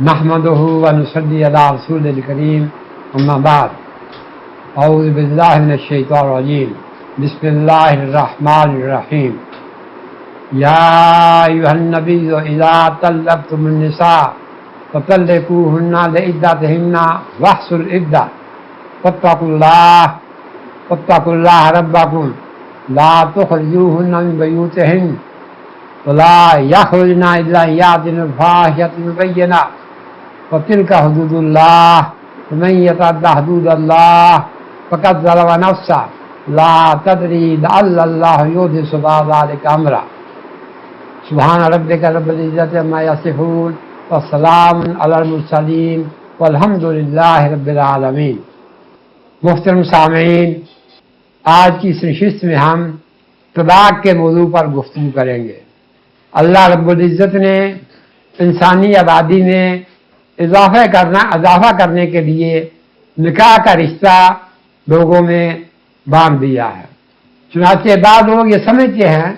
نحمده ونصلي على رسول الكريم اما بعد اعوذ باللہ من الشیطان الرجیم بسم اللہ الرحمن الرحیم یا ایھا النبی اذا طلقتم النساء فطلقوهن لعدتهن واحصوا العدة واتقوا الله ربكم لا تخرجوهن من بيوتهن ولا يخرجن الا ان يأتين بفاحشة مبينة وتلك حدود الله ومن يتعد حدود الله فقد ظلم نفسه لا تدري لعل الله يحدث بعد ذلك امرا سبحان ربك رب العزة عما يصفون والسلام على المرسلين والحمد لله رب العالمين۔ محترم سامعین، آج کی اس نشست میں ہم طلاق کے موضوع پر گفتگو کریں گے۔ اللہ رب العزت نے انسانی آبادی میں اضافہ کرنے کے لیے نکاح کا رشتہ لوگوں میں باندھ دیا ہے۔ چنانچہ بعض لوگ یہ سمجھتے ہیں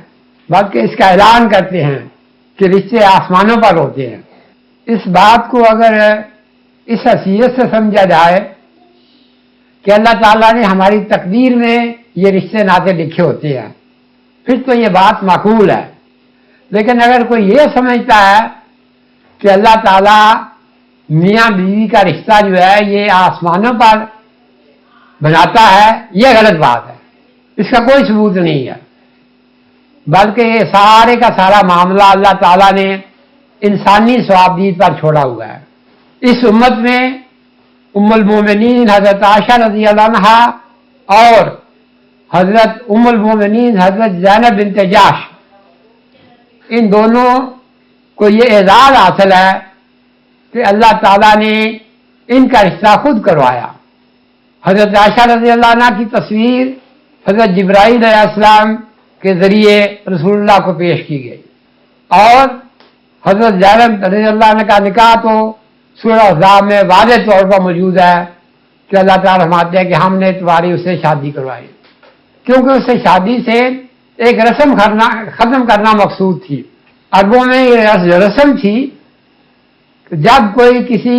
بلکہ اس کا اعلان کرتے ہیں کہ رشتے آسمانوں پر ہوتے ہیں۔ اس بات کو اگر اس حیثیت سے سمجھا جائے کہ اللہ تعالیٰ نے ہماری تقدیر میں یہ رشتے ناطے لکھے ہوتے ہیں پھر تو یہ بات معقول ہے، لیکن اگر کوئی یہ سمجھتا ہے کہ اللہ تعالیٰ میاں بیوی کا رشتہ جو ہے یہ آسمانوں پر بناتا ہے، یہ غلط بات ہے، اس کا کوئی ثبوت نہیں ہے، بلکہ یہ سارے کا سارا معاملہ اللہ تعالیٰ نے انسانی ثوابدید پر چھوڑا ہوا ہے۔ اس امت میں ام المومنین حضرت عائشہ رضی اللہ عنہا اور حضرت ام المومنین حضرت زینب بنت جحش، ان دونوں کو یہ اعزاز حاصل ہے کہ اللہ تعالیٰ نے ان کا رشتہ خود کروایا۔ حضرت عائشہ رضی اللہ عنہ کی تصویر حضرت جبرائیل علیہ السلام کے ذریعے رسول اللہ کو پیش کی گئی، اور حضرت زینب رضی اللہ عنہ کا نکاح تو سورہ احزاب میں واضح طور پر موجود ہے کہ اللہ تعالیٰ فرماتے ہیں کہ ہم نے تمہاری اس سے شادی کروائی، کیونکہ اس سے شادی سے ایک رسم ختم کرنا مقصود تھی۔ عربوں میں یہ رسم تھی کہ جب کوئی کسی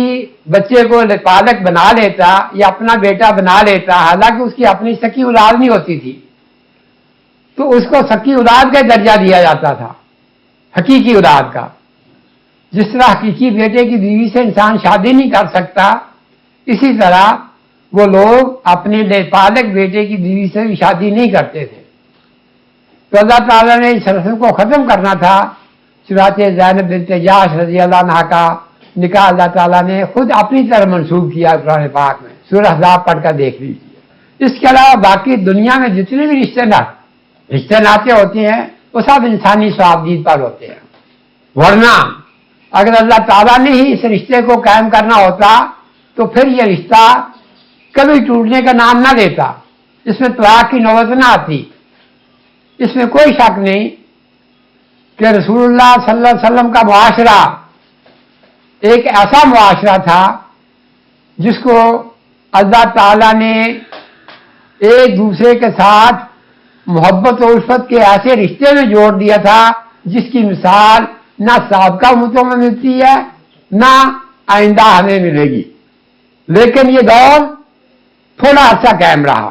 بچے کو پالک بنا لیتا یا اپنا بیٹا بنا لیتا، حالانکہ اس کی اپنی سکی اولاد نہیں ہوتی تھی، تو اس کو سکی اولاد کا درجہ دیا جاتا تھا، حقیقی اولاد کا۔ جس طرح حقیقی بیٹے کی بیوی سے انسان شادی نہیں کر سکتا، اسی طرح وہ لوگ اپنے پالک بیٹے کی بیوی سے بھی شادی نہیں کرتے تھے۔ تو اللہ تعالیٰ نے اس رسم کو ختم کرنا تھا، چنانچہ زینب بنت جحش رضی اللہ عنہا کا نکاح اللہ تعالیٰ نے خود اپنی طرف منسوخ کیا قرآن پاک میں، سورہ احزاب پڑھ کر دیکھ لیجیے۔ اس کے علاوہ باقی دنیا میں جتنے بھی رشتے ناطے ہوتے ہیں وہ سب انسانی ثوابدید پر ہوتے ہیں، ورنہ اگر اللہ تعالیٰ نے ہی اس رشتے کو قائم کرنا ہوتا تو پھر یہ رشتہ کبھی ٹوٹنے کا نام نہ لیتا، اس میں طلاق کی نوبت نہ آتی۔ اس میں کوئی شک نہیں کہ رسول اللہ صلی اللہ علیہ وسلم کا معاشرہ ایک ایسا معاشرہ تھا جس کو اللہ تعالیٰ نے ایک دوسرے کے ساتھ محبت و الفت کے ایسے رشتے میں جوڑ دیا تھا جس کی مثال نہ سابقہ امتوں میں ملتی ہے نہ آئندہ ہمیں ملے گی۔ لیکن یہ دور تھوڑا عرصہ قائم رہا،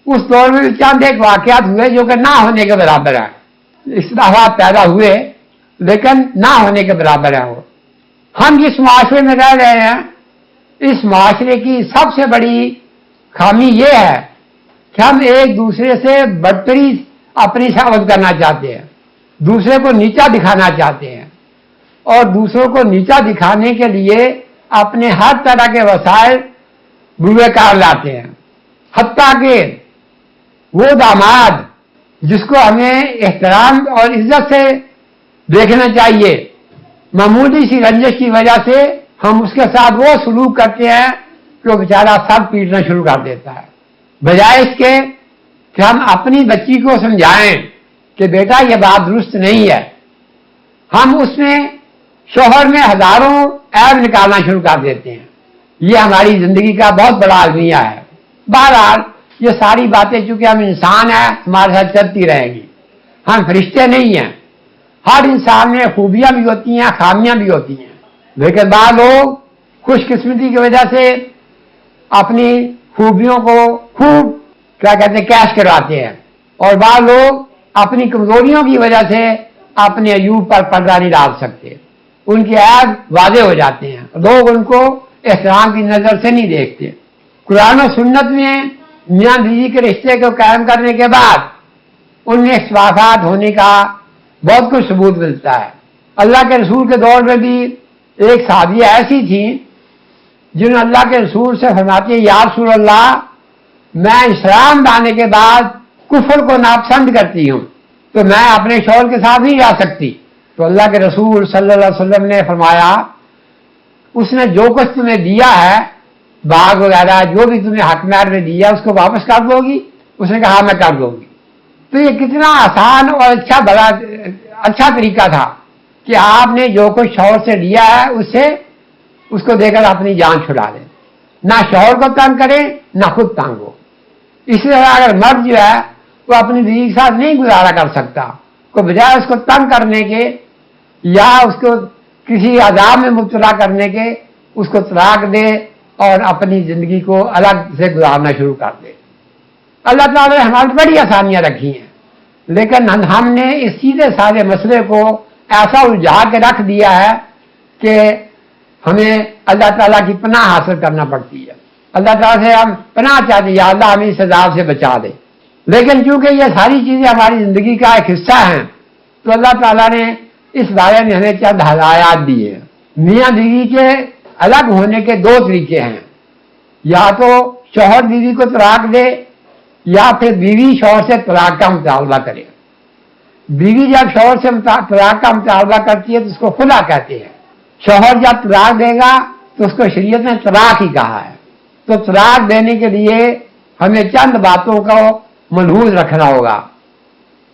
اس دور میں چند ایک واقعات ہوئے جو کہ نہ ہونے کے برابر ہیں، اختلافات پیدا ہوئے لیکن نہ ہونے کے برابر ہیں۔ وہ ہم جس معاشرے میں رہ رہے ہیں، اس معاشرے کی سب سے بڑی خامی یہ ہے کہ ہم ایک دوسرے سے برتری اپنی ثابت کرنا چاہتے ہیں، دوسرے کو نیچا دکھانا چاہتے ہیں، اور دوسروں کو نیچا دکھانے کے لیے اپنے ہر طرح کے وسائل بروئے کار لاتے ہیں، حتیٰ کہ وہ داماد جس کو ہمیں احترام اور عزت سے دیکھنا چاہیے، معمولی سی رنجش کی وجہ سے ہم اس کے ساتھ وہ سلوک کرتے ہیں کہ وہ بیچارہ سر پیٹنا شروع کر دیتا ہے، بجائے اس کے کہ ہم اپنی بچی کو سمجھائیں کہ بیٹا یہ بات درست نہیں ہے، ہم اس میں شوہر میں ہزاروں عیب نکالنا شروع کر دیتے ہیں۔ یہ ہماری زندگی کا بہت بڑا المیہ ہے۔ بہرحال یہ ساری باتیں چونکہ ہم انسان ہیں ہمارے ساتھ چلتی رہیں گی، ہم فرشتے نہیں ہیں۔ ہر انسان میں خوبیاں بھی ہوتی ہیں، خامیاں بھی ہوتی ہیں، لیکن بعض لوگ خوش قسمتی کی وجہ سے اپنی خوبیوں کو خوب کیا کہتے ہیں کیش کرواتے ہیں، اور بعض لوگ اپنی کمزوریوں کی وجہ سے اپنے عیوب پر پردہ نہیں ڈال سکتے، ان کے عیب واضح ہو جاتے ہیں، لوگ ان کو احترام کی نظر سے نہیں دیکھتے۔ قرآن و سنت میں میاں بیوی کے رشتے کو قائم کرنے کے بعد ان میں اختلافات ہونے کا بہت کچھ ثبوت ملتا ہے۔ اللہ کے رسول کے دور میں بھی ایک صحابیہ ایسی تھی جنہوں نے اللہ کے رسول سے فرماتی ہے، یا رسول اللہ، میں اسلام لانے کے بعد کفر کو ناپسند کرتی ہوں، تو میں اپنے شوہر کے ساتھ نہیں جا سکتی۔ تو اللہ کے رسول صلی اللہ علیہ وسلم نے فرمایا، اس نے جو کچھ تمہیں دیا ہے، باغ وغیرہ جو بھی تمہیں حق مہر میں دیا، اس کو واپس کر دو گی؟ اس نے کہا ہاں میں کر دوں گی۔ تو یہ کتنا آسان اور اچھا طریقہ تھا کہ آپ نے جو کچھ شوہر سے لیا ہے اس کو دے کر اپنی جان چھڑا لیں، نہ شوہر کو تنگ کرے نہ خود تنگ ہو۔ اسی طرح اگر مرد جو ہے وہ اپنی بیوی کے ساتھ نہیں گزارا کر سکتا، کو بجائے اس کو تنگ کرنے کے یا اس کو کسی عذاب میں مبتلا کرنے کے اس کو طلاق دے اور اپنی زندگی کو الگ سے گزارنا شروع کر دے۔ اللہ تعالیٰ نے ہماری بڑی آسانیاں رکھی ہیں، لیکن ہم نے اس سیدھے سادے مسئلے کو ایسا الجھا کے رکھ دیا ہے کہ ہمیں اللہ تعالیٰ کی پناہ حاصل کرنا پڑتی ہے۔ اللہ تعالیٰ سے ہم پناہ چاہتے ہیں، یا اللہ ہمیں اس عذاب سے بچا دے، لیکن چونکہ یہ ساری چیزیں ہماری زندگی کا ایک حصہ ہیں تو اللہ تعالیٰ نے اس بارے میں ہمیں چند ہدایات دی ہیں۔ میاں بیوی کے الگ ہونے کے دو طریقے ہیں، یا تو شوہر بیوی کو طلاق دے یا پھر بیوی شوہر سے طلاق کا مطالبہ کرے۔ بیوی جب شوہر سے طلاق کا مطالبہ کرتی ہے تو اس کو خلا کہتے ہیں۔ شوہر جب طلاق دے گا تو اس کو شریعت نے طلاق ہی کہا ہے۔ تو طلاق دینے کے لیے ہمیں چند باتوں کو ملحوظ رکھنا ہوگا۔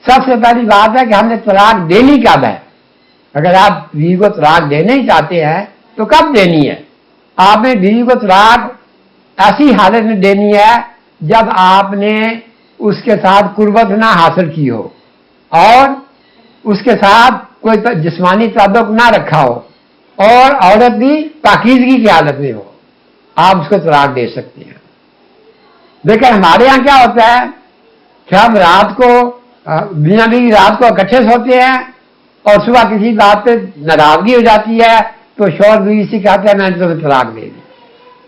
سب سے پہلی بات ہے کہ ہم نے طلاق دینی کب ہے۔ اگر آپ بیوی کو طلاق دینا ہی چاہتے ہیں تو کب دینی ہے؟ آپ نے بیوی کو طلاق ایسی حالت میں دینی ہے جب آپ نے اس کے ساتھ قربت نہ حاصل کی ہو اور اس کے ساتھ کوئی جسمانی تعلق نہ رکھا ہو اور عورت بھی پاکیزگی کی حالت میں ہو، آپ اس کو طلاق دے سکتے ہیں۔ لیکن ہمارے یہاں کیا ہوتا ہے کہ ہم رات کو میاں بیوی رات کو اکٹھے سوتے ہیں اور صبح کسی بات پہ ناراضگی ہو جاتی ہے تو شوہر بیوی سے کہتے ہیں میں نے تمہیں طلاق دے دی۔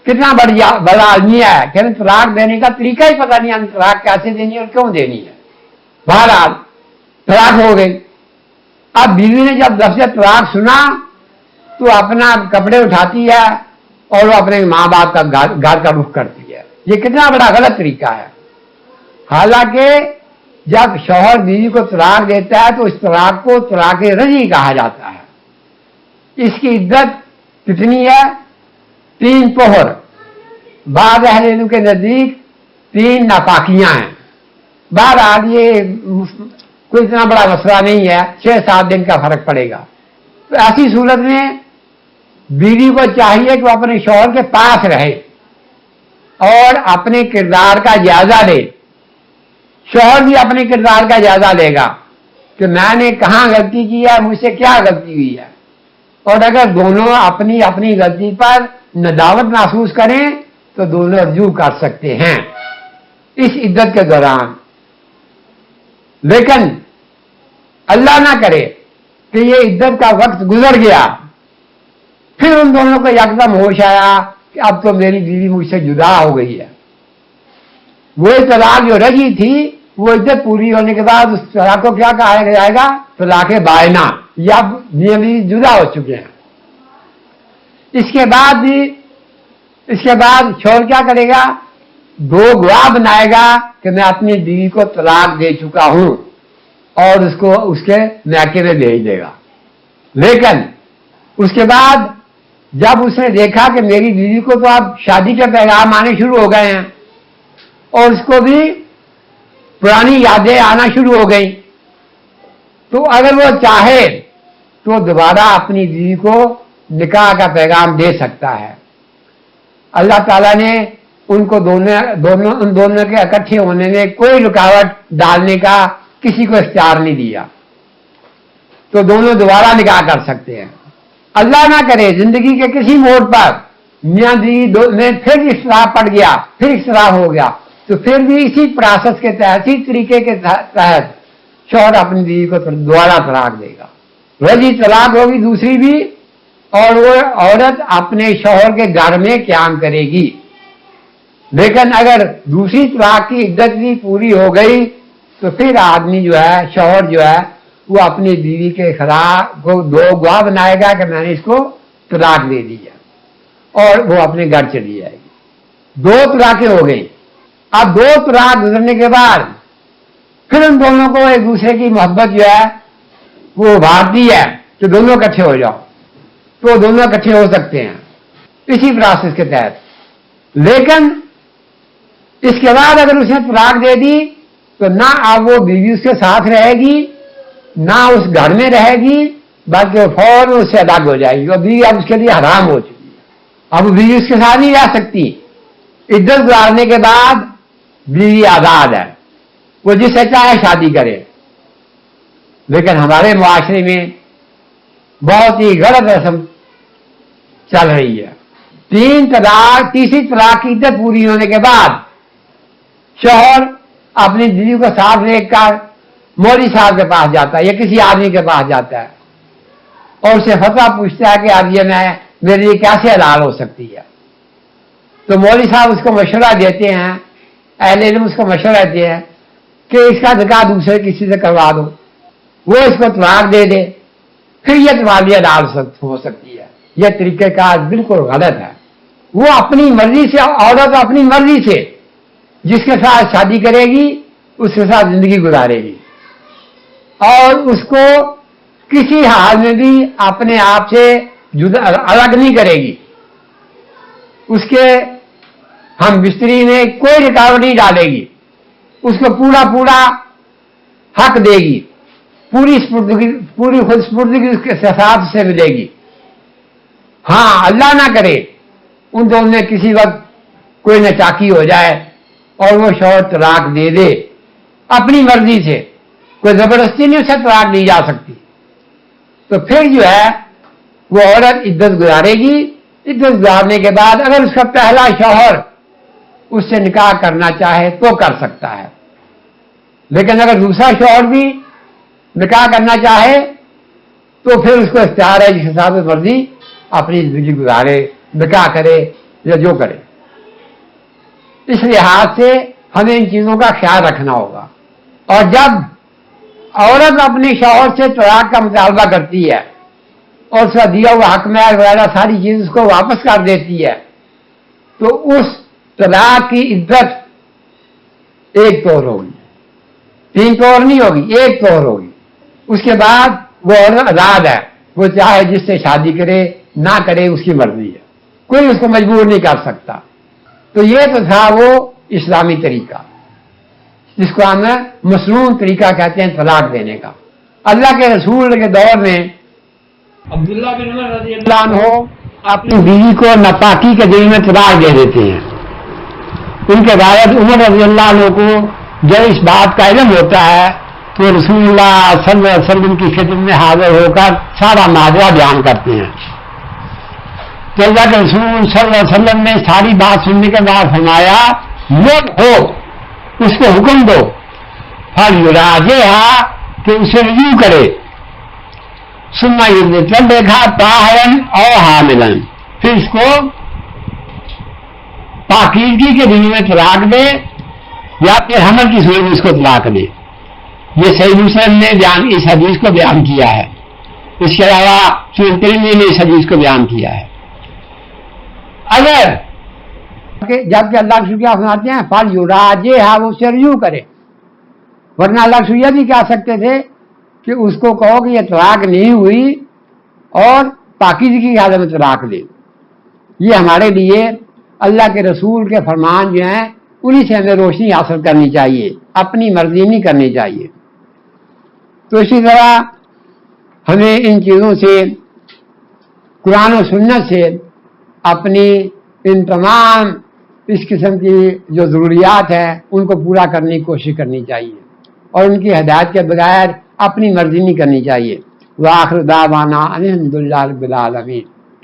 کتنا بڑا المیہ ہے کہ ہمیں طلاق دینے کا طریقہ ہی پتہ نہیں، ہمیں طلاق کیسے دینی ہے اور کیوں دینی ہے۔ بہرحال طلاق ہو گئی۔ اب بیوی نے جب لفظ طلاق سنا تو اپنا کپڑے اٹھاتی ہے اور وہ اپنے ماں باپ کا گھر کا رخ کرتی ہے۔ یہ کتنا بڑا غلط طریقہ ہے۔ حالانکہ جب شوہر بیوی کو طلاق دیتا ہے تو اس طلاق کو طلاق رجعی کہا جاتا ہے۔ اس کی عدت کتنی ہے؟ 3 پوہر۔ بعض اہل علم کے نزدیک 3 ناپاکیاں ہیں۔ بہرحال یہ کوئی اتنا بڑا مسئلہ نہیں ہے، 6-7 دن کا فرق پڑے گا۔ تو ایسی صورت میں بیوی کو چاہیے کہ وہ اپنے شوہر کے پاس رہے اور اپنے کردار کا جائزہ لے۔ شوہر بھی اپنے کردار کا جائزہ لے گا کہ میں نے کہاں غلطی کی ہے، مجھ سے کیا غلطی ہوئی ہے، اور اگر دونوں اپنی اپنی غلطی پر ندامت محسوس کریں تو دونوں رجوع کر سکتے ہیں اس عدت کے دوران۔ لیکن اللہ نہ کرے کہ یہ عدت کا وقت گزر گیا، پھر ان دونوں کو یکدم ہوش آیا کہ اب تو میری بیوی مجھ سے جدا ہو گئی ہے۔ وہ طلاق جو رجی تھی وہ عدت پوری ہونے کے بعد اس طلاق کو کیا کہا جائے گا؟ طلاق بائنہ، یا میاں بیوی جدا ہو چکے ہیں۔ اس کے بعد شوہر کیا کرے گا؟ 2 گواہ بنائے گا کہ میں اپنی بیوی کو طلاق دے چکا ہوں اور اس کو اس کے میکے میں بھیج دے گا۔ لیکن اس کے بعد جب اس نے دیکھا کہ میری بیوی کو تو اب شادی کے پیغام آنے شروع ہو گئے ہیں اور اس کو بھی پرانی یادیں آنا شروع ہو گئی، تو اگر وہ چاہے تو دوبارہ اپنی بیوی کو نکاح کا پیغام دے سکتا ہے۔ اللہ تعالیٰ نے ان دونوں کے اکٹھے ہونے میں کوئی رکاوٹ ڈالنے کا کسی کو اختیار نہیں دیا، تو دونوں دوبارہ نکاح کر سکتے ہیں۔ اللہ نہ کرے زندگی کے کسی موڑ پر میاں بیوی میں پھر اختلاف پڑ گیا، پھر اختلاف ہو گیا، تو پھر بھی اسی پروسیس کے تحت، اسی طریقے کے تحت شوہر اپنی بیوی کو دوبارہ طلاق دے گا، رجعی طلاق ہوگی دوسری بھی، اور وہ عورت اپنے شوہر کے گھر میں قیام کرے گی۔ لیکن اگر دوسری طلاق کی عدت بھی پوری ہو گئی تو پھر آدمی جو ہے، شوہر جو ہے، وہ اپنی بیوی کے خلاف کو دو گواہ بنائے گا کہ میں نے اس کو طلاق دے دی ہے، اور وہ اپنے گھر چلی جائے گی۔ دو طلاقیں ہو گئی۔ اب دو طلاق گزرنے کے بعد پھر ان دونوں کو ایک دوسرے کی محبت جو ہے وہ ابھارتی ہے کہ دونوں اکٹھے ہو جاؤ، تو دونوں اکٹھے ہو سکتے ہیں اسی پروسیس کے تحت۔ لیکن اس کے بعد اگر اس نے طلاق دے دی تو نہ اب وہ بیوی اس کے ساتھ رہے گی، نہ اس گھر میں رہے گی، بلکہ وہ فوراً اس سے الگ ہو جائے گی، اور بیوی اب اس کے لیے حرام ہو چکی ہے۔ اب بیوی اس کے ساتھ نہیں رہ سکتی۔ عدت گزارنے کے بعد بیوی آزاد ہے، وہ جس سے چاہے شادی کرے۔ لیکن ہمارے معاشرے میں بہت ہی غلط رسم چل رہی ہے۔ تیسری طلاق کی عدت پوری ہونے کے بعد شوہر اپنی بیوی کو ساتھ لے کر مولوی صاحب کے پاس جاتا ہے یا کسی آدمی کے پاس جاتا ہے، اور اسے فتویٰ پوچھتا ہے کہ اب یہ میرے لیے کیسے حلال ہو سکتی ہے۔ تو مولوی صاحب اس کو مشورہ دیتے ہیں، اہل علم اس کو مشورہ دیتے ہیں کہ اس کا نکاح دوسرے کسی سے کروا دو، وہ اس کو طلاق دے دے، پھر یہ تمہاری حلال ہو سکتی ہے۔ یہ طریقہ کار بالکل غلط ہے۔ وہ اپنی مرضی سے، عورت اپنی مرضی سے جس کے ساتھ شادی کرے گی اس کے ساتھ زندگی گزارے گی، اور اس کو کسی حال میں بھی اپنے آپ سے الگ نہیں کرے گی، اس کے ہم بستری میں کوئی رکاوٹ نہیں ڈالے گی، اس کو پورا حق دے گی، پوری خود سپردگی اس کے ساتھ سے ملے گی۔ ہاں اللہ نہ کرے ان دونوں میں کسی وقت کوئی ناچاکی ہو جائے اور وہ شوہر طلاق دے دے اپنی مرضی سے، کوئی زبردستی نہیں اسے طلاق دی جا سکتی، تو پھر جو ہے وہ عورت عدت گزارے گی۔ عدت گزارنے کے بعد اگر اس کا پہلا شوہر اس سے نکاح کرنا چاہے تو کر سکتا ہے، لیکن اگر دوسرا شوہر بھی نکاح کرنا چاہے تو پھر اس کو اختیار ہے جس کے ساتھ مرضی اپنی زندگی گزارے، نکاح کرے یا جو کرے۔ اس لحاظ سے ہمیں ان چیزوں کا خیال رکھنا ہوگا، اور جب عورت اپنے شوہر سے طلاق کا مطالبہ کرتی ہے اور اس کا دیا ہوا حق مہر وغیرہ ساری چیز اس کو واپس کر دیتی ہے، تو اس طلاق کی عدت ایک طور ہوگی، 3 طور نہیں ہوگی، ایک طور ہوگی۔ اس کے بعد وہ عورت آزاد ہے، وہ چاہے جس سے شادی کرے نہ کرے اس کی مرضی ہے، کوئی اس کو مجبور نہیں کر سکتا۔ تو یہ تو تھا وہ اسلامی طریقہ جس کو ہم مصنون طریقہ کہتے ہیں طلاق دینے کا۔ اللہ کے رسول کے دور میں عبداللہ بن عمر رضی اللہ عنہ اپنی بیوی کو ناپاکی کے دل میں طلاق دے دیتے ہیں۔ ان کے بعد عمر رضی اللہ عنہ کو جب اس بات کا علم ہوتا ہے تو رسول اللہ صلی اللہ علیہ وسلم کی خدمت میں حاضر ہو کر سارا ماجرا بیان کرتے ہیں۔ تو اللہ کے رسول صلی اللہ علیہ وسلم نے ساری بات سننے کے بعد فرمایا، لوگ ہو اس کو حکم دو فَلْيُرَاجِعْهَا کہ اسے رجوع کرے، ثم يُطَلِّقْهَا طَاهِرًا أَوْ حَامِلًا، پھر اس کو پاکیزگی کے دن میں طلاق دے یا پھر حمل کی صورت میں اس کو طلاق دے۔ یہ صحیح مسلم نے اس حدیث کو بیان کیا ہے، اس کے علاوہ سنن ترمذی نے اس حدیث کو بیان کیا ہے۔ اگر جبکہ اللہ کے کیا فرماتے ہیں فَلْيُرَاجِعْهَا وہ اسے رجوع کرے، ورنہ اللہ یہ بھی کہہ سکتے تھے کہ اس کو کہو کہ یہ طلاق نہیں ہوئی اور پاکیزگی کی حالت میں طلاق دے۔ یہ ہمارے لیے اللہ کے رسول کے فرمان جو ہیں انہی سے ہمیں روشنی حاصل کرنی چاہیے، اپنی مرضی نہیں کرنی چاہیے۔ تو اسی طرح ہمیں ان چیزوں سے، قرآن و سنت سے اپنی ان تمام اس قسم کی جو ضروریات ہیں ان کو پورا کرنے کی کوشش کرنی چاہیے، اور ان کی ہدایت کے بغیر اپنی مرضی نہیں کرنی چاہیے۔ وآخر دعوانا الحمدللہ رب العالمین.